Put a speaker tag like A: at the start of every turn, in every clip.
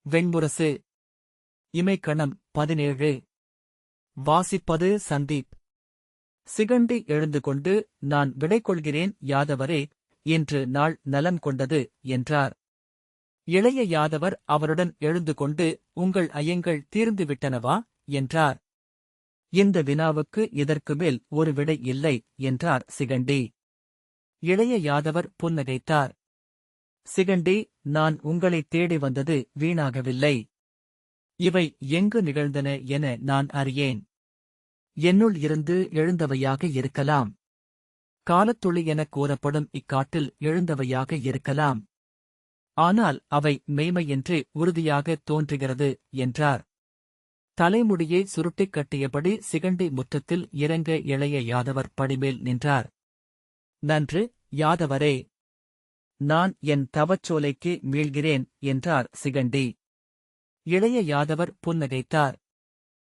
A: வெண்முரசு. இமைக்கணம் 17. வாசிப்பது சந்தீப். சிகண்டி எழுந்து கொண்டு, நான் விடை கொள்கிறேன் யாதவரே, இன்று நாள் நலம் கொண்டது, என்றார். இளைய யாதவர் அவருடன் எழுந்து கொண்டு, உங்கள் ஐயங்கள் தீர்ந்துவிட்டனவா, என்றார். இந்த வினாவுக்கு இதற்குமேல் ஒரு விடை இல்லை, என்றார் சிகண்டி. இளைய யாதவர் புன்னகைத்தார். சிகண்டி, நான் உங்களைத் தேடி வந்தது வீணாகவில்லை. இவை எங்கு நிகழ்ந்தன என நான் அறியேன். என்னுள் இருந்து எழுந்தவையாக இருக்கலாம். காலத்துளி எனக் கூறப்படும் இக்காட்டில் எழுந்தவையாக இருக்கலாம். ஆனால் அவை மெய்மையென்றே உறுதியாகத் தோன்றுகிறது, என்றார். தலைமுடியை சுருட்டிக் கட்டியபடி சிகண்டி முற்றத்தில் இறங்க இளைய யாதவர் படிமேல் நின்றார். நன்று, யாதவரே. நான் என் தவச்சோலைக்கு மீள்கிறேன், என்றார் சிகண்டி. இளைய யாதவர் புன்னகைத்தார்.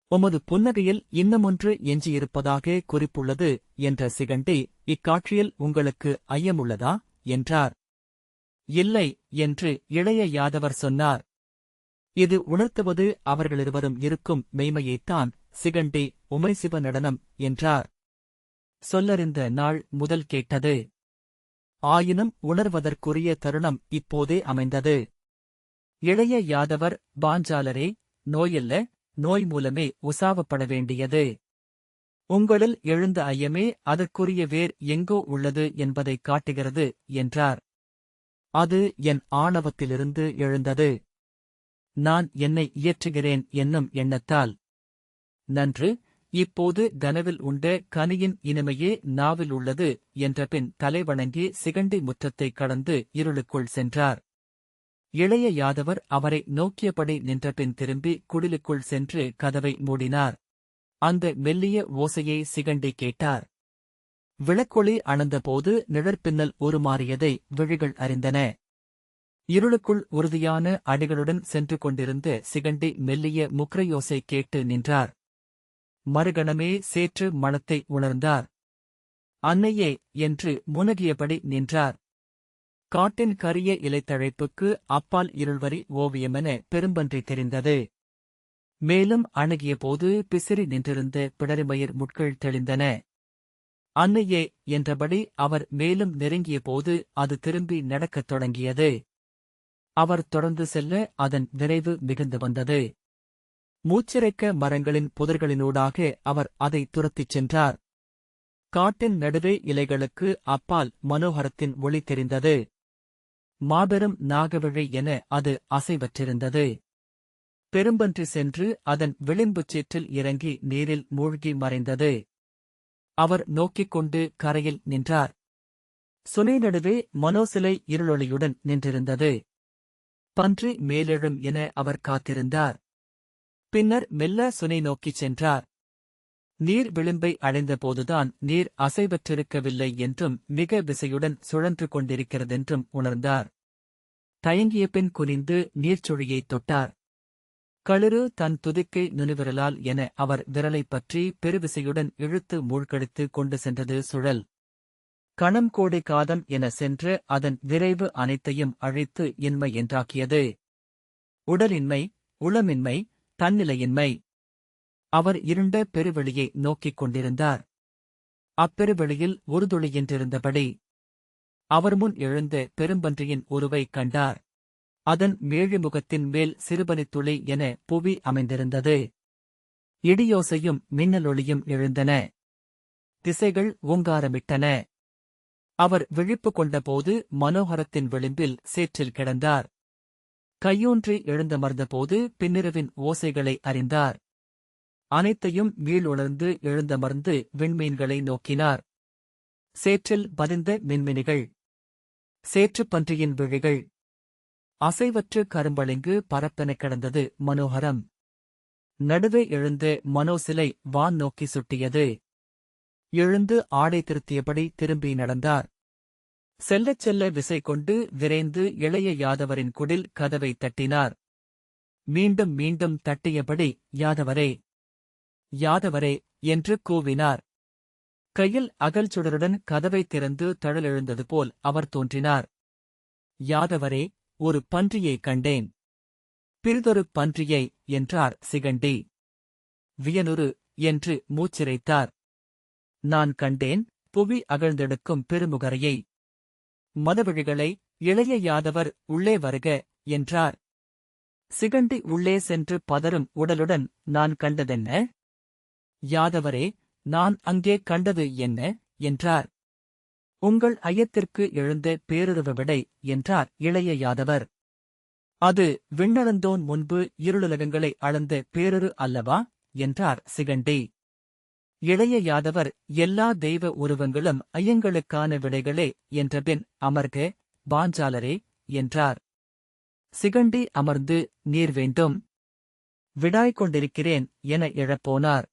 A: உமது புன்னகையில் இன்னமொன்று எஞ்சியிருப்பதாக குறிப்புள்ளது, என்ற சிகண்டி, இக்காட்சியில் உங்களுக்கு ஐயமுள்ளதா, என்றார். இல்லை, என்று இளைய யாதவர் சொன்னார். இது உணர்த்துவது அவர்களிருவரும் இருக்கும் மெய்மையைத்தான், சிகண்டி, உமைசிவ நடனம், என்றார். சொல்லறிந்த நாள் முதல் கேட்டது. ஆயினும் உணர்வதற்குரிய தருணம் இப்போதே அமைந்தது. இளைய யாதவர், பாஞ்சாலரே, நோயல்ல, நோய் மூலமே உசாவப்பட வேண்டியது. உங்களில் எழுந்த ஐயமே அதற்குரிய வேர் எங்கோ உள்ளது என்பதைக் காட்டுகிறது, என்றார். அது என் ஆணவத்திலிருந்து எழுந்தது. நான் என்னை இயற்றுகிறேன் என்னும் எண்ணத்தால். நன்று, இப்போது கனவில் உண்ட கனியின் இனிமையே நாவில் உள்ளது, என்றபின் தலைவணங்கி சிகண்டி முற்றத்தைக் கடந்து இருளுக்குள் சென்றார். இளைய யாதவர் அவரை நோக்கியபடி நின்றபின் திரும்பி குடிலுக்குள் சென்று கதவை மூடினார். அந்த மெல்லிய ஓசையை சிகண்டி கேட்டார். விளக்கொளி அணந்தபோது நிழற்பின்னல் உருமாறியதை விழிகள் அறிந்தன. இருளுக்குள் உறுதியான அடிகளுடன் சென்று கொண்டிருந்த சிகண்டி மெல்லிய முக்ரையோசை கேட்டு நின்றார். மறுகணமே சேற்று மணத்தை உணர்ந்தார். அன்னையே, என்று முனகியபடி நின்றார். காட்டின் கரிய இலைத்தழைப்புக்கு அப்பால் இருள்வரி ஓவியமென பெரும்பன்றி தெரிந்தது. மேலும் அணுகியபோது பிசிறி நின்றிருந்த பிடரிமயிர் முட்கள் தெளிந்தன. அன்னையே, என்றபடி அவர் மேலும் நெருங்கியபோது அது திரும்பி நடக்கத் தொடங்கியது. அவர் தொடர்ந்து செல்ல அதன் விரைவு மிகுந்து வந்தது. மூச்சிறைக்க மரங்களின் புதர்களினூடாக அவர் அதை துரத்திச் சென்றார். காட்டின் நடுவே இலைகளுக்கு அப்பால் மனோகரத்தின் ஒளி தெரிந்தது. மாபெரும் நாகவிழை என அது அசைவற்றிருந்தது. பெரும்பன்றி சென்று அதன் விளிம்புச் சேற்றில் இறங்கி நீரில் மூழ்கி மறைந்தது. அவர் நோக்கிக் கொண்டு கரையில் நின்றார். சுனை நடுவே மனோசிலை இருளொளியுடன் நின்றிருந்தது. பன்றி மேலெழும் என அவர் காத்திருந்தார். பின்னர் மெல்ல சுனை நோக்கிச் சென்றார். நீர் விளிம்பை அடைந்தபோதுதான் நீர் அசைவற்றிருக்கவில்லை என்றும் மிக விசையுடன் சுழன்று கொண்டிருக்கிறதென்றும் உணர்ந்தார். தயங்கிய பின் குனிந்து நீர்ச்சுழியைத் தொட்டார். களிறு தன் துதிக்கை நுனிவிரலால் என அவர் விரலைப் பற்றி பெருவிசையுடன் இழுத்து மூழ்கடித்து கொண்டு சென்றது சுழல். கணம் கோடி காதம் என சென்று அதன் விரைவு அனைத்தையும் அழித்து இன்மை என்றாக்கியது. உடலின்மை, உளமின்மை, தன்னிலையின்மை. அவர் இருண்ட பெருவெளியை நோக்கிக் கொண்டிருந்தார். அப்பெருவெளியில் ஒரு துளியென்றிருந்தபடி அவர் முன் எழுந்த பெரும்பன்றியின் உருவைக் கண்டார். அதன் மேழிமுகத்தின் மேல் சிறுபனித்துளி என புவி அமைந்திருந்தது. இடியோசையும் மின்னலொளியும் எழுந்தன. திசைகள் ஓங்காரமிட்டன. அவர் விழிப்பு கொண்டபோது மனோகரத்தின் விளிம்பில் சேற்றில் கிடந்தார். கையூன்றி எழுந்தமர்ந்தபோது பின்னிரவின் ஓசைகளை அறிந்தார். அனைத்தையும் மீளுணர்ந்து எழுந்தமர்ந்து விண்மீன்களை நோக்கினார். சேற்றில் பதிந்த மின்மினிகள், சேற்றுப் பன்றியின் விழிகள். அசைவற்று கரும்பளிங்கு பரப்பெனக் கிடந்தது மனோகரம். நடுவே எழுந்த மனோசிலை வான் நோக்கி சுட்டியது. எழுந்து ஆடை திருத்தியபடி திரும்பி நடந்தார். செல்லச் செல்ல விசை கொண்டு விரைந்து இளைய யாதவரின் குடில் கதவை தட்டினார். மீண்டும் மீண்டும் தட்டியபடி, யாதவரே, யாதவரே, என்று கூவினார். கையில் அகல் சுடருடன் கதவை திறந்து தழலெழுந்தது போல் அவர் தோன்றினார். யாதவரே, ஒரு பன்றியைக் கண்டேன். பிறிதொரு பன்றியை என்றார் சிகண்டி. வியனுரு என்று மூச்சிரைத்தார். நான் கண்டேன் புவி அகழ்ந்தெடுக்கும் பெருமுகரையை. மதவிழிகளை இளைய யாதவர் உள்ளே வருக என்றார். சிகண்டி உள்ளே சென்று பதறும் உடலுடன் நான் கண்டதென்ன? யாதவரே, நான் அங்கே கண்டது என்ன என்றார். உங்கள் ஐயத்திற்கு எழுந்த பேருருவ விடை என்றார் இளைய யாதவர். அது விண்ணளந்தோன் முன்பு இருளுலகங்களை அளந்த பேருரு அல்லவா என்றார் சிகண்டி. இளைய யாதவர் எல்லா தெய்வ உருவங்களும் ஐயங்களுக்கான விடைகளே என்றபின் அமர்க பாஞ்சாலரே என்றார். சிகண்டி அமர்ந்து நீர் வேண்டும் விடாய் கொண்டிருக்கிறேன் என எழப்போனார்.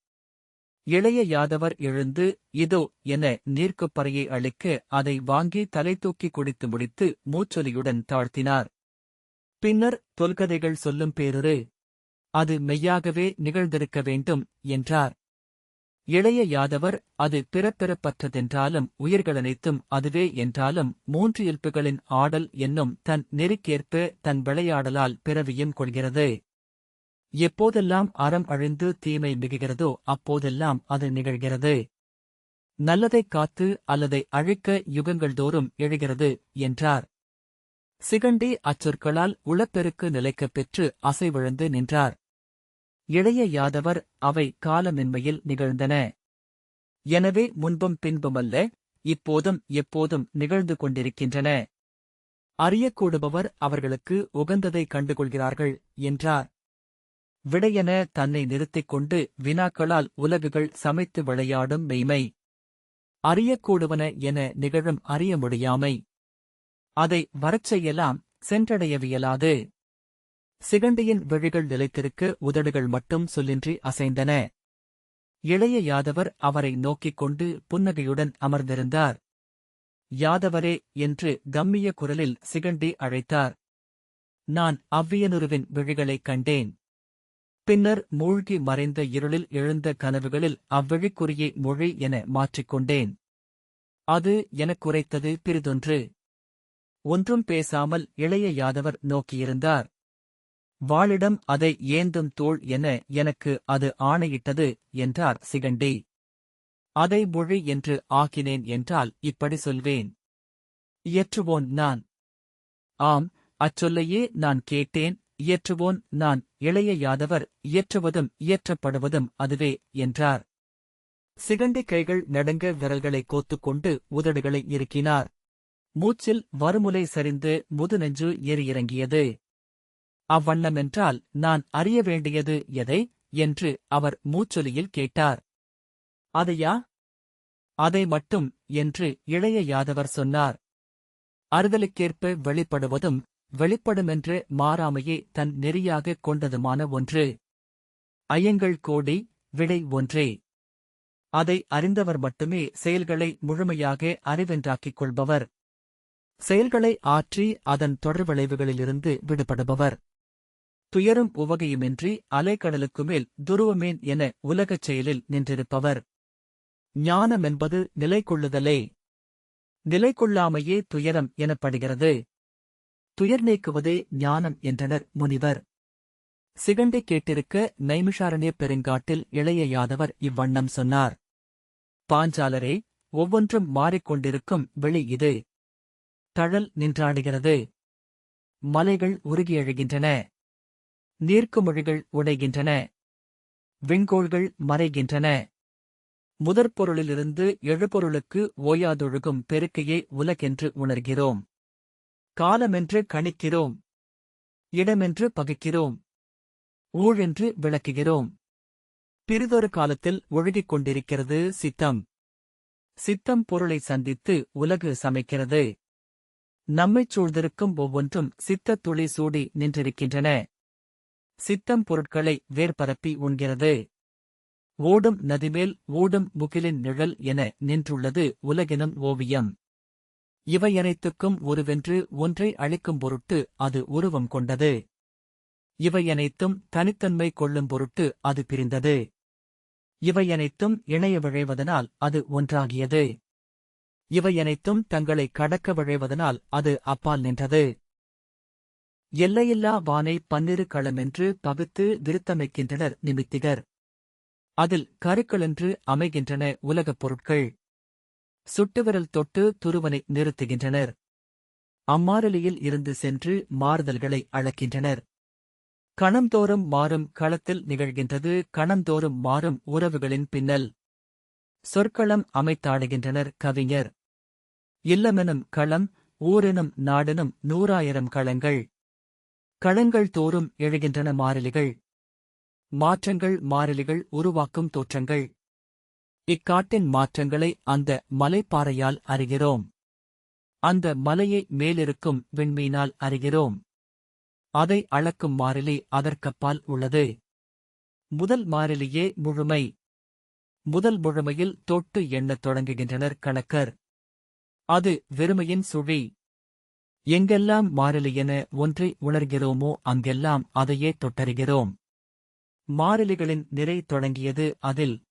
A: இளைய யாதவர் எழுந்து இதோ என நீர்க்குப்பறையை அளிக்க அதை வாங்கி தலை தூக்கி குடித்து முடித்து மூச்சொலியுடன் தாழ்த்தினார். பின்னர் தொல்கதைகள் சொல்லும் பேருரு அது மெய்யாகவே நிகழ்ந்திருக்க வேண்டும் என்றார். இளைய யாதவர் அது பிறப்பெறப்பற்றதென்றாலும் உயிர்களனைத்தும் அதுவே என்றாலும் மூன்று இயல்புகளின் ஆடல் என்னும் தன் நெறிக்கேற்ப தன் விளையாடலால் பிறவியும் கொள்கிறது. எப்போதெல்லாம் அறம் அழிந்து தீமை மிகுகிறதோ அப்போதெல்லாம் அது நிகழ்கிறது. நல்லதைக் காத்து அல்லதை அழிக்க யுகங்கள் தோறும் எழுகிறது என்றார். சிகண்டி அச்சொற்களால் உளப்பெருக்கு நிலைக்கப் பெற்று அசைவிழந்து நின்றார். இளைய யாதவர் அவை காலமின்மையில் நிகழ்ந்தன. எனவே முன்பும் பின்புமல்ல, இப்போதும் எப்போதும் நிகழ்ந்து கொண்டிருக்கின்றன. அறியக்கூடுபவர் அவர்களுக்கு உகந்ததை கண்டுகொள்கிறார்கள் என்றார். விடையென தன்னை நிறுத்திக் கொண்டு வினாக்களால் உலகுகள் சமைத்து விளையாடும் மெய்மை. அறியக்கூடுவன என நிகழும் அறிய முடியாமை. அதை வரச்செய்யலாம், சென்றடையவியலாது. சிகண்டியின் விழிகள் நிலைத்திருக்க உதடுகள் மட்டும் சொல்லின்றி அசைந்தன. இளைய யாதவர் அவரை நோக்கிக் கொண்டு புன்னகையுடன் அமர்ந்திருந்தார். யாதவரே என்று கம்மிய குரலில் சிகண்டி அழைத்தார். நான் அவ்வியனுருவின் விழிகளைக் கண்டேன். பின்னர் மூழ்கி மறைந்த இருளில் எழுந்த கனவுகளில் அவ்விழிக்குறியை மொழி என மாற்றிக்கொண்டேன். அது எனக்குரைத்தது பிறிதொன்று. ஒன்றும் பேசாமல் இளைய யாதவர் நோக்கியிருந்தார். வாளிடம் அதை ஏந்தும் தோள் என எனக்கு அது ஆணையிட்டது என்றார் சிகண்டி. அதை மொழி என்று ஆக்கினேன் என்றால் இப்படி சொல்வேன். இயற்றுவோன் நான். ஆம், அச்சொல்லையே நான் கேட்டேன். இயற்றுவோன் நான். இளைய யாதவர் இயற்றுவதும் இயற்றப்படுவதும் அதுவே என்றார். சிகண்டி கைகள் நடுங்க விரல்களை கோத்துக்கொண்டு உதடுகளை இறுக்கினார். மூச்சில் வருமுலை சரிந்து முதுநெஞ்சு ஏறி இறங்கியது. அவ்வண்ணமென்றால் நான் அறிய வேண்டியது எதை என்று அவர் மூச்சொலியில் கேட்டார். அதையா? அதை மட்டும் என்று இளைய யாதவர் சொன்னார். அறிதலுக்கேற்ப வெளிப்படுவதும் வெளிப்படுமென்று மாறாமையே தன் நெறியாகக் கொண்டதுமான ஒன்று. ஐயங்கள் கோடி, விடை ஒன்றே. அதை அறிந்தவர் மட்டுமே செயல்களை முழுமையாக அறிவென்றாக்கிக் கொள்பவர். செயல்களை ஆற்றி அதன் தொடர்விளைவுகளிலிருந்து விடுபடுபவர். துயரும் உவகையுமின்றி அலைக்கடலுக்கு மேல் துருவமேன் என உலகச் செயலில் நின்றிருப்பவர். ஞானமென்பது நிலைகொள்ளுதலே. நிலைகொள்ளாமையே துயரம் எனப்படுகிறது. துயர் நீக்குவதே ஞானம் என்றனர் முனிவர். சிகண்டி கேட்டிருக்க நைமிஷாரண்ய பெருங்காட்டில் இளைய யாதவர் இவ்வண்ணம் சொன்னார். பாஞ்சாலரே, ஒவ்வொன்றும் மாறிக்கொண்டிருக்கும் வெளி இது. தழல் நின்றாடுகிறது. மலைகள் உருகி எழுகின்றன. நீர்க்குமிழிகள் உடைகின்றன. விண்கோள்கள் மறைகின்றன. முதற்பொருளிலிருந்து எழுபொருளுக்கு ஓயாதொழுகும் பெருக்கையே உலகென்று உணர்கிறோம். காலமென்று கணிக்கிறோம். இடமென்று பகைக்கிறோம். ஊழென்று விளக்குகிறோம். பிறிதொரு காலத்தில் ஒழுகிக் கொண்டிருக்கிறது சித்தம். சித்தம் பொருளை சந்தித்து உலகு சமைக்கிறது. நம்மைச் சூழ்ந்திருக்கும் ஒவ்வொன்றும் சித்தத் துளி சூடி நின்றிருக்கின்றன. சித்தம் பொருட்களை வேர்பரப்பி உண்கிறது. ஓடும் நதிமேல் ஓடும் முகிலின் நிழல் என நின்றுள்ளது உலகெனும் ஓவியம். இவையனைத்துக்கும் ஒருவென்று ஒன்றை அளிக்கும் பொருட்டு அது உருவம் கொண்டது. இவையனைத்தும் தனித்தன்மை கொள்ளும் பொருட்டு அது பிரிந்தது. இவையனைத்தும் இணைய விழைவதனால் அது ஒன்றாகியது. இவையனைத்தும் தங்களை கடக்க விழைவதனால் அது அப்பால் நின்றது. எல்லையில்லா வானை பன்னிரு களமென்று பகுத்து விருத்தமைக்கின்றனர் நிமித்திகர். அதில் கருக்களென்று அமைகின்றன உலகப் பொருட்கள். சுட்டுவிரல் தொட்டு துருவனை நிறுத்துகின்றனர். அம்மாறிலியில் இருந்து சென்று மாறுதல்களை அளக்கின்றனர். கணந்தோறும் மாறும் களத்தில் நிகழ்கின்றது கணந்தோறும் மாறும் உறவுகளின் பின்னல். சொற்களம் அமைத்தாடுகின்றனர் கவிஞர். இல்லமெனும் களம், ஊரெனும் நாடெனும் 100,000 களங்கள். களங்கள் தோறும் எழுகின்றன மாறிலிகள். மாற்றங்கள் மாறிலிகள் உருவாக்கும் தோற்றங்கள். இக்காட்டின் மாற்றங்களை அந்த மலைப்பாறையால் அறிகிறோம். அந்த மலையை மேலிருக்கும் விண்மீனால் அறிகிறோம். அதை அளக்கும் மாறிலி அதற்கப்பால் உள்ளது. முதல் மாறிலியே முழுமை. முதல் முழுமையில் தொட்டு எண்ணத் தொடங்குகின்றனர் கணக்கர். அது வெறுமையின் சுழி. எங்கெல்லாம் மாறிலியென ஒன்றை உணர்கிறோமோ அங்கெல்லாம் அதையே தொட்டறிகிறோம். மாறிலிகளின் நிறை தொடங்கியது அதில்.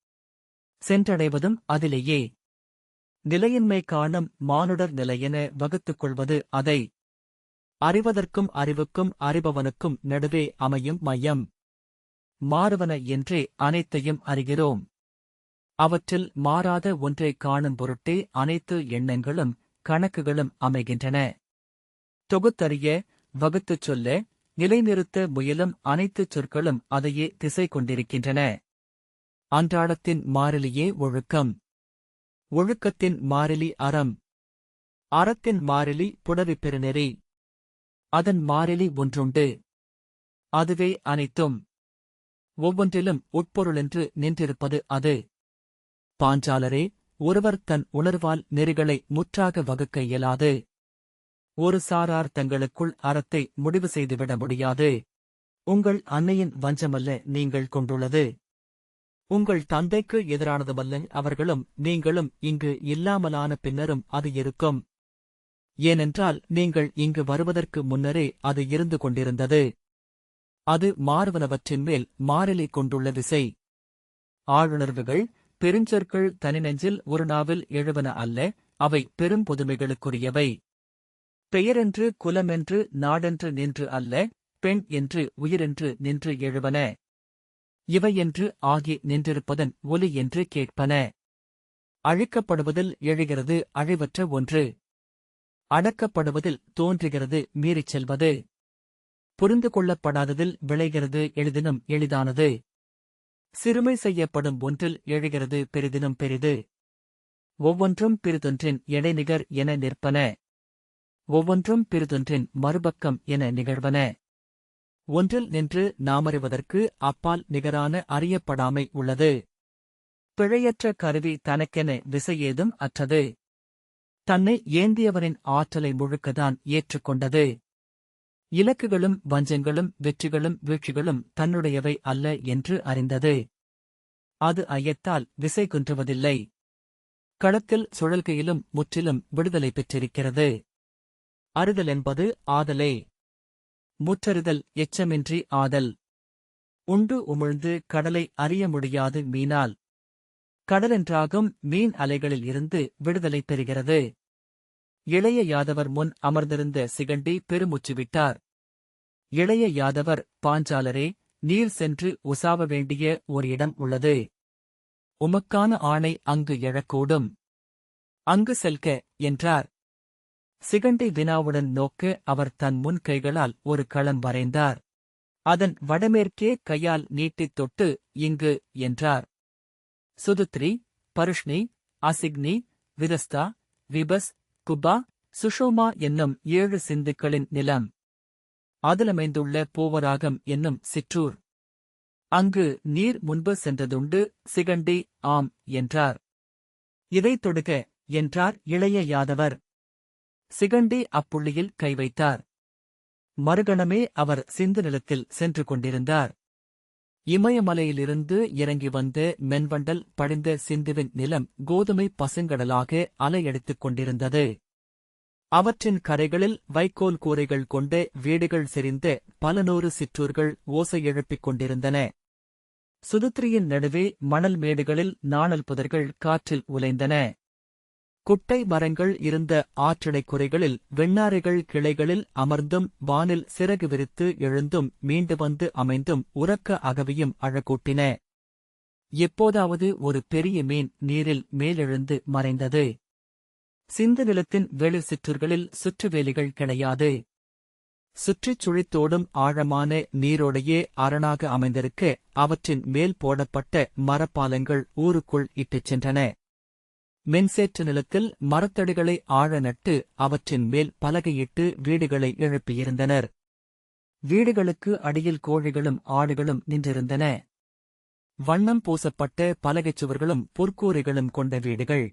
A: சென்றடைவதும் அதிலேயே. நிலையின்மை காணும் மானுடர் நிலையென வகுத்துக் கொள்வது அதை. அறிவதற்கும் அறிவுக்கும் அறிபவனுக்கும் நடுவே அமையும் மையம். மாறுவன என்றே அனைத்தையும் அறிகிறோம். அவற்றில் மாறாத ஒன்றைக் காணும் பொருட்டே அனைத்து எண்ணங்களும் கணக்குகளும் அமைகின்றன. தொகுத்தறிய, வகுத்துச் சொல்ல, நிலைநிறுத்த முயலும் அனைத்துச் சொற்களும் அதையே திசை கொண்டிருக்கின்றன. அன்றாடத்தின் மாறிலியே ஒழுக்கம். ஒழுக்கத்தின் மாறிலி அறம். அறத்தின் மாறிலி புடவிப் பெருநெறி. அதன் மாறிலி ஒன்றுண்டு. அதுவே அனைத்தும். ஒவ்வொன்றிலும் உட்பொருளென்று நின்றிருப்பது அது. பாஞ்சாலரே, ஒருவர் தன் உணர்வால் நெறிகளை முற்றாக வகுக்க இயலாது. ஒரு சாரார் தங்களுக்குள் அறத்தை முடிவு செய்துவிட முடியாது. உங்கள் அன்னையின் வஞ்சமல்ல நீங்கள் கொண்டுள்ளது. உங்கள் தந்தைக்கு எதிரானதுமல்ல அவர்களும் நீங்களும் இங்கு இல்லாமலான பின்னரும் அது இருக்கும். ஏனென்றால் நீங்கள் இங்கு வருவதற்கு முன்னரே அது இருந்து கொண்டிருந்தது. அது மாறுவனவற்றின் மேல் மாறிலி கொண்டுள்ள விசை. ஆளுணர்வுகள், பெருஞ்சொற்கள் தனிநெஞ்சில் ஒரு நாவில் எழுவன அல்ல, அவை பெரும் பொதுமைகளுக்குரியவை. பெயரென்று குலமென்று நாடென்று நின்று அல்ல, பெண் என்று உயிரென்று நின்று எழுவன. இவையென்று ஆகி நின்றிருப்பதன் ஒலி என்று கேட்பன. அழிக்கப்படுவதில் எழுகிறது அழிவற்ற ஒன்று. அடக்கப்படுவதில் தோன்றுகிறது மீறிச் செல்வது. புரிந்து கொள்ளப்படாததில் விளைகிறது எளிதினும் எளிதானது. சிறுமை செய்யப்படும் ஒன்றில் எழுகிறது பெரிதினும் பெரிது. ஒவ்வொன்றும் பிறிதொன்றின் இடைநிகர் என நிற்பன. ஒவ்வொன்றும் பிறிதொன்றின் மறுபக்கம் என நிகழ்வன. ஒன்றில் நின்று நாமறிவதற்கு அப்பால் நிகரான அறியப்படாமை உள்ளது. பிழையற்ற கருவி தனக்கென விசையேதும் அற்றது. தன்னை ஏந்தியவனின் ஆற்றலை முழுக்கதான் ஏற்றுக்கொண்டது. இலக்குகளும் வஞ்சங்களும் வெற்றிகளும் வீழ்ச்சிகளும் தன்னுடையவை அல்ல என்று அறிந்தது. அது ஐயத்தால் விசை குன்றுவதில்லை. களத்தில் சுழல்கையிலும் முற்றிலும் விடுதலை பெற்றிருக்கிறது. அறிதல் என்பது ஆதலே. முற்றறிதல் எச்சமின்றி ஆதல். உண்டு உமிழ்ந்து கடலை அறிய முடியாது மீனால். கடலென்றாகும் மீன் அலைகளில் இருந்து விடுதலை பெறுகிறது. இளைய யாதவர் முன் அமர்ந்திருந்த சிகண்டி பெருமூச்சு விட்டார். இளைய யாதவர், பாஞ்சாலரே, நீர் சென்று உசாவ வேண்டிய ஒரு இடம் உள்ளது. உமக்கான ஆணை அங்கு எழக்கூடும். அங்கு செல்க என்றார். சிகண்டி வினாவுடன் நோக்க அவர் தன் முன் கைகளால் ஒரு களம் வரைந்தார். அதன் வடமேற்கே கையால் நீட்டித் தொட்டு இங்கு என்றார். சுதுத்ரி, பருஷ்ணி, அசிக்னி, விதஸ்தா, விபஸ், குபா, சுஷோமா என்னும் 7 சிந்துக்களின் நிலம். அதிலமைந்துள்ள பூவராகம் என்னும் சிற்றூர். அங்கு நீர் முன்பு சென்றதுண்டு. சிகண்டி ஆம் என்றார். இதைத் தொடுக என்றார் இளைய யாதவர். சிகண்டி அப்புள்ளியில் கை வைத்தார். மறுகணமே அவர் சிந்து நிலத்தில் சென்று கொண்டிருந்தார். இமயமலையிலிருந்து இறங்கி வந்த மென்வண்டல் படிந்த சிந்துவின் நிலம் கோதுமை பசுங்கடலாக அலையடித்துக் கொண்டிருந்தது. அவற்றின் கரைகளில் வைக்கோல் கூரைகள் கொண்ட வீடுகள் செறிந்த பல நூறு சிற்றூர்கள் ஓசை எழுப்பிக் கொண்டிருந்தன. சுதுத்ரியின் நடுவே மணல் மேடுகளில் நாணல் புதர்கள் காற்றில் உலைந்தன. குட்டை மரங்கள் இருந்த ஆற்றடைக்குறைகளில் வெண்ணாறுகள் கிளைகளில் அமர்ந்தும் வானில் சிறகு விரித்து எழுந்தும் மீண்டு வந்து அமைந்தும் உறக்க அகவியும் அழகூட்டின. எப்போதாவது ஒரு பெரிய மீன் நீரில் மேலெழுந்து மறைந்தது. சிந்து நிலத்தின் வெளிர் சிற்றூர்களில் சுற்றுவேலிகள் கிடையாது. சுற்றிச் சுழித்தோடும் ஆழமான நீரோடையே அரணாக அமைந்திருக்க அவற்றின் மேல் போடப்பட்ட மரப்பாலங்கள் ஊருக்குள் இட்டுச் சென்றன. மென்சேற்று நிலத்தில் மரத்தடிகளை ஆழ நட்டு அவற்றின் மேல் பலகையிட்டு வீடுகளை எழுப்பியிருந்தனர். வீடுகளுக்கு அடியில் கோழிகளும் ஆடுகளும் நின்றிருந்தன. வண்ணம் பூசப்பட்ட பலகைச் சுவர்களும் பொற்கூரைகளும் கொண்ட வீடுகள்.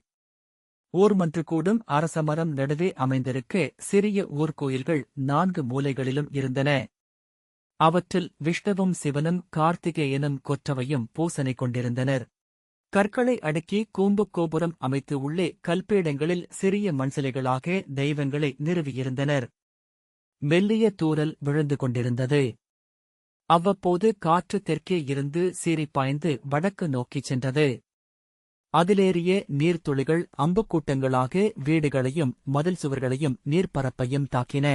A: ஊர்மன்று கூடும் அரசமரம் நடுவே அமைந்திருக்க சிறிய ஊர்கோயில்கள் 4 மூலைகளிலும் இருந்தன. அவற்றில் விஷ்ணுவும் சிவனும் கார்த்திகேயனும் கொற்றவையும் பூசனை கொண்டிருந்தனர். கற்களை அடுக்கி கூம்புக் கோபுரம் அமைத்து உள்ளே கல்பீடங்களில் சிறிய மண்சிலைகளாக தெய்வங்களை நிறுவியிருந்தனர். மெல்லிய தூறல் விழுந்து கொண்டிருந்தது. அவ்வப்போது காற்று தெற்கே இருந்து சீறிப் பாய்ந்து வடக்கு நோக்கிச் சென்றது. அதிலேறிய நீர்த்துளிகள் அம்புக்கூட்டங்களாக வீடுகளையும் மதில் சுவர்களையும் நீர்ப்பரப்பையும் தாக்கின.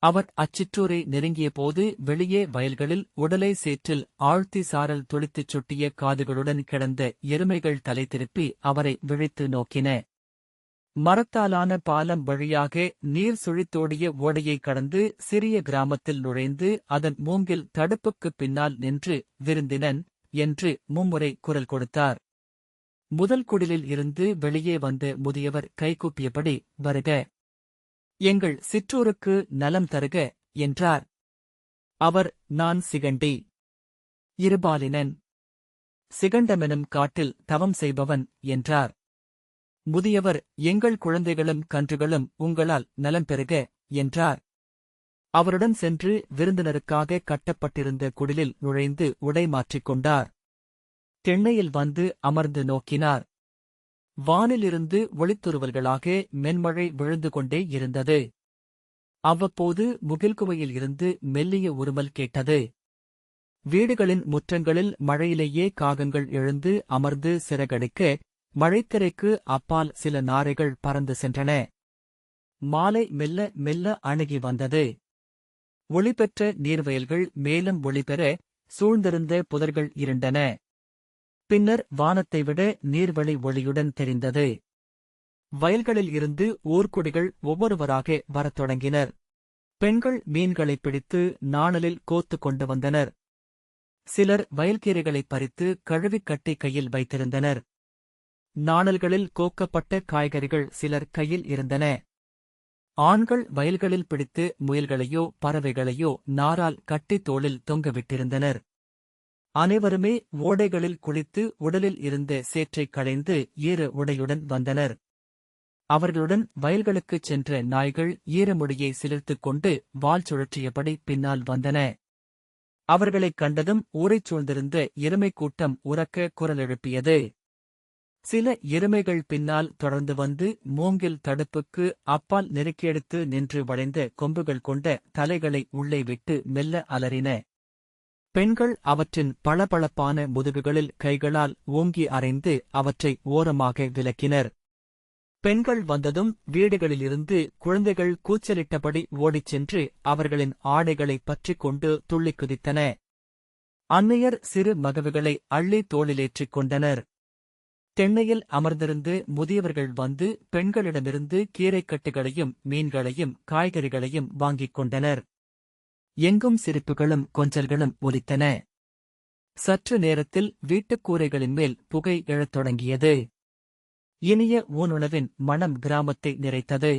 A: அவர் அச்சிற்றூரை நெருங்கியபோது வெளியே வயல்களில் உடலை சேற்றில் ஆழ்த்தி சாரல் துளித்துச் சுட்டிய காதுகளுடன் கிடந்த எருமைகள் தலை திருப்பி அவரை விழித்து நோக்கின. மரத்தாலான பாலம் வழியாக நீர் சுழித்தோடிய ஓடையை கடந்து சிறிய கிராமத்தில் நுழைந்து அதன் மூங்கில் தடுப்புக்குப் பின்னால் நின்று விருந்தினன் என்று மும்முறை குரல் கொடுத்தார். முதல் குடிலில் இருந்து வெளியே வந்த முதியவர் கைகூப்பியபடி, வருக, எங்கள் சிற்றூருக்கு நலம் தருக என்றார். அவர், நான் சிகண்டி, இருபாலினன், சிகண்டமெனும் காட்டில் தவம் செய்பவன் என்றார். முதியவர், எங்கள் குழந்தைகளும் கன்றுகளும் உங்களால் நலம் பெறுக என்றார். அவருடன் சென்று விருந்தினருக்காக கட்டப்பட்டிருந்த குடிலில் நுழைந்து உடை மாற்றிக் கொண்டார். திண்ணையில் வந்து அமர்ந்து நோக்கினார். வானிலிருந்து ஒளித்துருவல்களாக மென்மழை விழுந்து கொண்டே இருந்தது. அவ்வப்போது முகில்குவையில் இருந்து மெல்லிய உருமல் கேட்டது. வீடுகளின் முற்றங்களில் மழையிலேயே காகங்கள் எழுந்து அமர்ந்து சிறகடிக்க மழைத்திரைக்கு அப்பால் சில நாரைகள் பறந்து சென்றன. மாலை மெல்ல மெல்ல அணுகி வந்தது. ஒளிபெற்ற நீர்வயல்கள் மேலும் ஒளிபெற சூழ்ந்திருந்த புதர்கள் இருண்டன. பின்னர் வானத்தை விட நீர்வழி ஒளியுடன் தெரிந்தது. வயல்களில் இருந்து ஊர்க்குடிகள் ஒவ்வொருவராக வரத் தொடங்கினர். பெண்கள் மீன்களைப் பிடித்து நாணலில் கோத்துக் கொண்டு வந்தனர். சிலர் வயல்கீரைகளைப் பறித்து கழுவிக் கட்டி கையில் வைத்திருந்தனர். நாணல்களில் கோக்கப்பட்ட காய்கறிகள் சிலர் கையில் இருந்தன. ஆண்கள் வயல்களில் பிடித்து முயல்களையோ பறவைகளையோ நாரால் கட்டி தோளில் தொங்கவிட்டிருந்தனர். அனைவருமே ஓடைகளில் குளித்து உடலில் இருந்த சேற்றைக் களைந்து ஈர உடையுடன் வந்தனர். அவர்களுடன் வயல்களுக்குச் சென்ற நாய்கள் ஈரமுடியை சிலிர்த்துக் கொண்டு வால் சுழற்றியபடி பின்னால் வந்தன. அவர்களைக் கண்டதும் ஊரைச் சூழ்ந்திருந்த எருமைக் கூட்டம் உரக்க குரல் எழுப்பியது. சில எருமைகள் பின்னால் தொடர்ந்து வந்து மூங்கில் தடுப்புக்கு அப்பால் நெருக்கியெடுத்து நின்று வளைந்த கொம்புகள் கொண்ட தலைகளை உள்ளே விட்டு மெல்ல அலறின. பெண்கள் அவற்றின் பளபளப்பான முதுகுகளில் கைகளால் ஓங்கி அறைந்து அவற்றை ஓரமாக விலக்கினர். பெண்கள் வந்ததும் வீடுகளிலிருந்து குழந்தைகள் கூச்சலிட்டபடி ஓடிச் சென்று அவர்களின் ஆடைகளைப் பற்றிக் கொண்டு துள்ளிக் குதித்தன. அன்னையர் சிறு மகவுகளை அள்ளி தோளிலேற்றிக் கொண்டனர். தென்னையில் அமர்ந்திருந்து முதியவர்கள் வந்து பெண்களிடமிருந்து கீரைக்கட்டுகளையும் மீன்களையும் காய்கறிகளையும் வாங்கிக் கொண்டனர். எங்கும் சிரிப்புகளும் கொஞ்சல்களும் ஒலித்தன. சற்று நேரத்தில் வீட்டுக்கூரைகளின் மேல் புகை எழத் தொடங்கியது. இனிய ஊனுணவின் மணம் கிராமத்தை நிறைத்தது.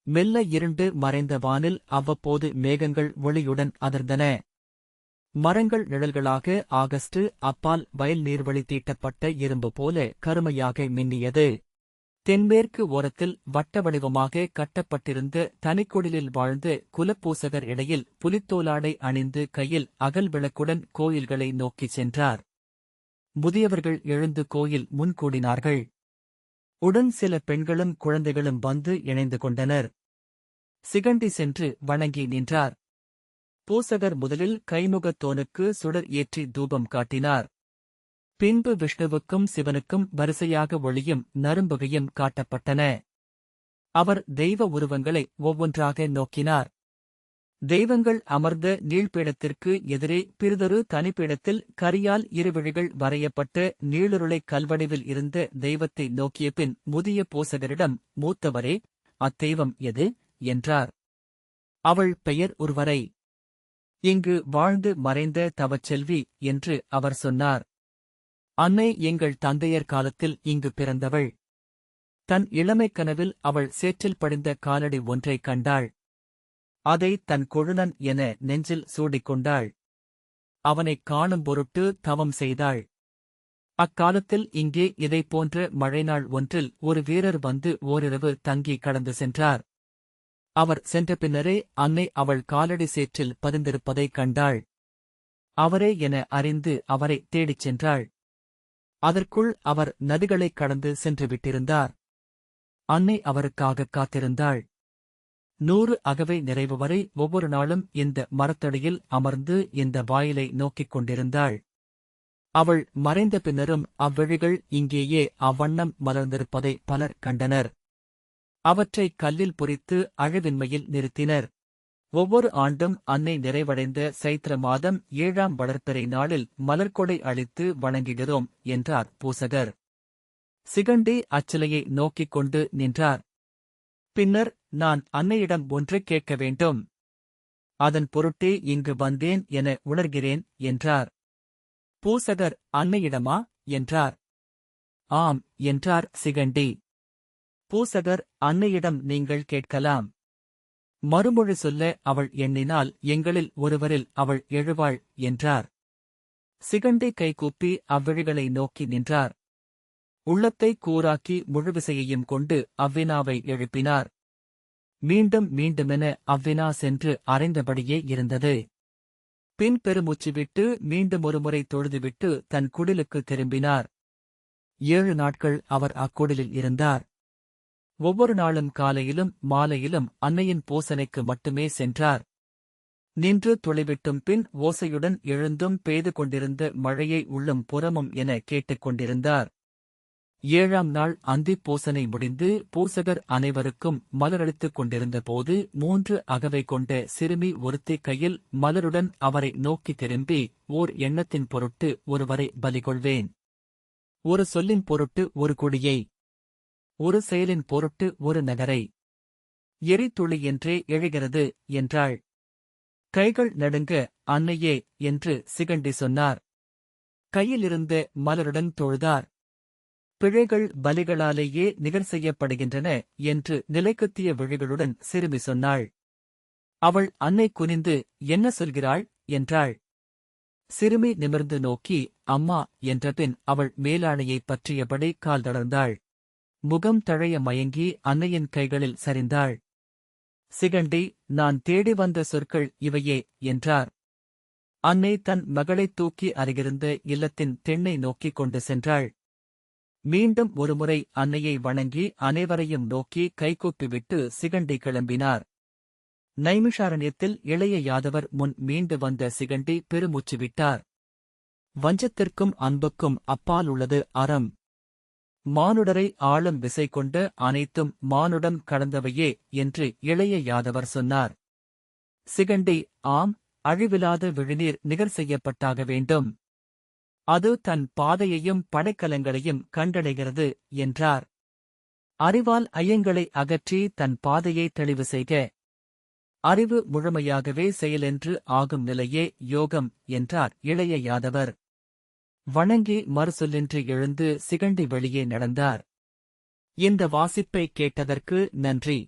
A: மெல்ல இருண்டு மறைந்த வானில் அவ்வப்போது மேகங்கள் ஒளியுடன் அதிர்ந்தன. மரங்கள் நிழல்களாக ஆகஸ்டு அப்பால் வயல் நீர்வழி தீட்டப்பட்ட இரும்பு போல கருமையாக மின்னியது. தென்மேற்கு ஓரத்தில் வட்ட வடிவமாக கட்டப்பட்டிருந்த தனிக்குடிலில் வாழ்ந்த குலப்பூசகர் இடையில் புலித்தோலாடை அணிந்து கையில் அகல் விளக்குடன் கோயில்களை நோக்கிச் சென்றார். முதியவர்கள் எழுந்து கோயில் முன்கூடினார்கள். உடன் சில பெண்களும் குழந்தைகளும் வந்து இணைந்து கொண்டனர். சிகண்டி சென்று வணங்கி நின்றார். பூசகர் முதலில் கைமுகத்தோனுக்கு சுடர் ஏற்றி தூபம் காட்டினார். பின்பு விஷ்ணுவுக்கும் சிவனுக்கும் வரிசையாக ஒளியும் நரும்புகையும் காட்டப்பட்டன. அவர் தெய்வ உருவங்களை ஒவ்வொன்றாக நோக்கினார். தெய்வங்கள் அமர்ந்த நீள்பீடத்திற்கு எதிரே பிறிதொரு தனிப்பீடத்தில் கரியால் இருவிழிகள் வரையப்பட்ட நீளுருளை கல்வடிவில் இருந்த தெய்வத்தை நோக்கிய பின் முதிய பூசகரிடம், மூத்தவரே, அத்தெய்வம் எது? என்றார். அவள் பெயர் உர்வரை. இங்கு வாழ்ந்து மறைந்த தவச்செல்வி என்று அவர் சொன்னார். அன்னை எங்கள் தந்தையர் காலத்தில் இங்கு பிறந்தவள். தன் இளமைக் கனவில் அவள் சேற்றில் படிந்த காலடி ஒன்றைக் கண்டாள். அதை தன் கொழுநன் என நெஞ்சில் சூடிக்கொண்டாள். அவனைக் காணும் பொருட்டு தவம் செய்தாள். அக்காலத்தில் இங்கே இதைப்போன்ற மழைநாள் ஒன்றில் ஒரு வீரர் வந்து ஓரிரவு தங்கி கடந்து சென்றார். அவர் சென்ற பின்னரே அன்னை அவள் காலடி சேற்றில் பதிந்திருப்பதைக் கண்டாள். அவரே என அறிந்து அவரை தேடிச் சென்றாள். அதற்குள் அவர் நதிகளைக் கடந்து சென்று விட்டிருந்தார். அன்னை அவருக்காகக் காத்திருந்தாள். 100 அகவை நிறைவு வரை ஒவ்வொரு நாளும் இந்த மரத்தடியில் அமர்ந்து இந்த வாயிலை நோக்கிக் கொண்டிருந்தாள். அவள் மறைந்த பின்னரும் அவ்விழிகள் இங்கேயே அவ்வண்ணம் மலர்ந்திருப்பதை பலர் கண்டனர். அவற்றைக் கல்லில் பொறித்து அழிவின்மையில் நிறுத்தினர். ஒவ்வொரு ஆண்டும் அன்னை நிறைவடைந்த சைத்திர மாதம் 7ஆம் வளர்பிறை நாளில் மலர்கொடை அளித்து வணங்குகிறோம் என்றார் பூசகர். சிகண்டி அச்சிலையை நோக்கிக் கொண்டு நின்றார். பின்னர், நான் அன்னையிடம் ஒன்றைக் கேட்க வேண்டும். அதன் பொருட்டே இங்கு வந்தேன் என உணர்கிறேன் என்றார். பூசகர், அன்னையிடமா? என்றார். ஆம் என்றார் சிகண்டி. பூசகர், அன்னையிடம் நீங்கள் கேட்கலாம். மறுமொழி சொல்ல அவள் எண்ணினால் எங்களில் ஒருவரில் அவள் எழுவாள் என்றார். சிகண்டி கைகூப்பி அவ்விழிகளை நோக்கி நின்றார். உள்ளத்தை கூராக்கி முழுவிசையையும் கொண்டு அவ்வினாவை எழுப்பினார். மீண்டும் மீண்டுமென அவ்வினா சென்று அறைந்தபடியே இருந்தது. பின் பெருமூச்சு விட்டு மீண்டும் ஒருமுறை தொழுதுவிட்டு தன் குடிலுக்கு திரும்பினார். 7 நாட்கள் அவர் அக்குடிலில் இருந்தார். ஒவ்வொரு நாளும் காலையிலும் மாலையிலும் அன்னையின் பூசனைக்கு மட்டுமே சென்றார். நின்று துளைவிட்டும் பின் ஓசையுடன் எழுந்தும் பெய்து கொண்டிருந்த மழையை உள்ளும் புறமும் என கேட்டுக் கொண்டிருந்தார். 7ஆம் நாள் அந்திப் பூசனை முடிந்து பூசகர் அனைவருக்கும் மலரளித்துக் கொண்டிருந்த போது 3 அகவை கொண்ட சிறுமி ஒருத்தி கையில் மலருடன் அவரை நோக்கி திரும்பி, ஓர் எண்ணத்தின் பொருட்டு ஒருவரை பலிகொள்வேன். ஒரு சொல்லின் பொருட்டு ஒரு குடியை, ஒரு செயலின் பொருட்டு ஒரு நகரை. எரித்துளி என்றே எழுகிறது என்றாள். கைகள் நடுங்க, அன்னையே என்று சிகண்டி சொன்னார். கையிலிருந்த மலருடன் தொழுதார். பிழைகள் பலிகளாலேயே நிகர் செய்யப்படுகின்றன என்று நிலைக்குத்திய விழிகளுடன் சிறுமி சொன்னாள். அவள் அன்னை குனிந்து, என்ன சொல்கிறாள் என்றாள். சிறுமி நிமிர்ந்து நோக்கி, அம்மா என்றபின் அவள் மேலாணையைப் பற்றியபடி கால் தளர்ந்தாள். முகம் தழைய மயங்கி அன்னையின் கைகளில் சரிந்தாள். சிகண்டி, நான் தேடி வந்த சொற்கள் இவையே என்றார். அன்னை தன் மகளைத் தூக்கி அருகிருந்த இல்லத்தின் தென்னை நோக்கிக் கொண்டு சென்றாள். மீண்டும் ஒருமுறை அன்னையை வணங்கி அனைவரையும் நோக்கி கைகூப்பிவிட்டு சிகண்டி கிளம்பினார். நைமிஷாரண்யத்தில் இளைய யாதவர் முன் மீண்டு வந்த சிகண்டி பெருமூச்சு விட்டார். வஞ்சத்திற்கும் அன்புக்கும் அப்பால் உள்ளது அறம். மானுடரை ஆளும் விசை கொண்ட அனைத்தும் மானுடம் கடந்தவையே என்று இளைய யாதவர் சொன்னார். சிகண்டி, ஆம், அழிவிலாத விழிநீர் நிகர் செய்யப்பட்டாக வேண்டும். அது தன் பாதையையும் படைக்கலங்களையும் கண்டடைகிறது என்றார். அறிவால் ஐயங்களை அகற்றி தன் பாதையை தெளிவு செய்க. அறிவு முழுமையாகவே செயலென்று ஆகும் நிலையே யோகம் என்றார் இளைய யாதவர். வணங்கி மறுசொல்லின்றி எழுந்து சிகண்டி வெளியே நடந்தார். இந்த வாசிப்பை கேட்டதற்கு நன்றி.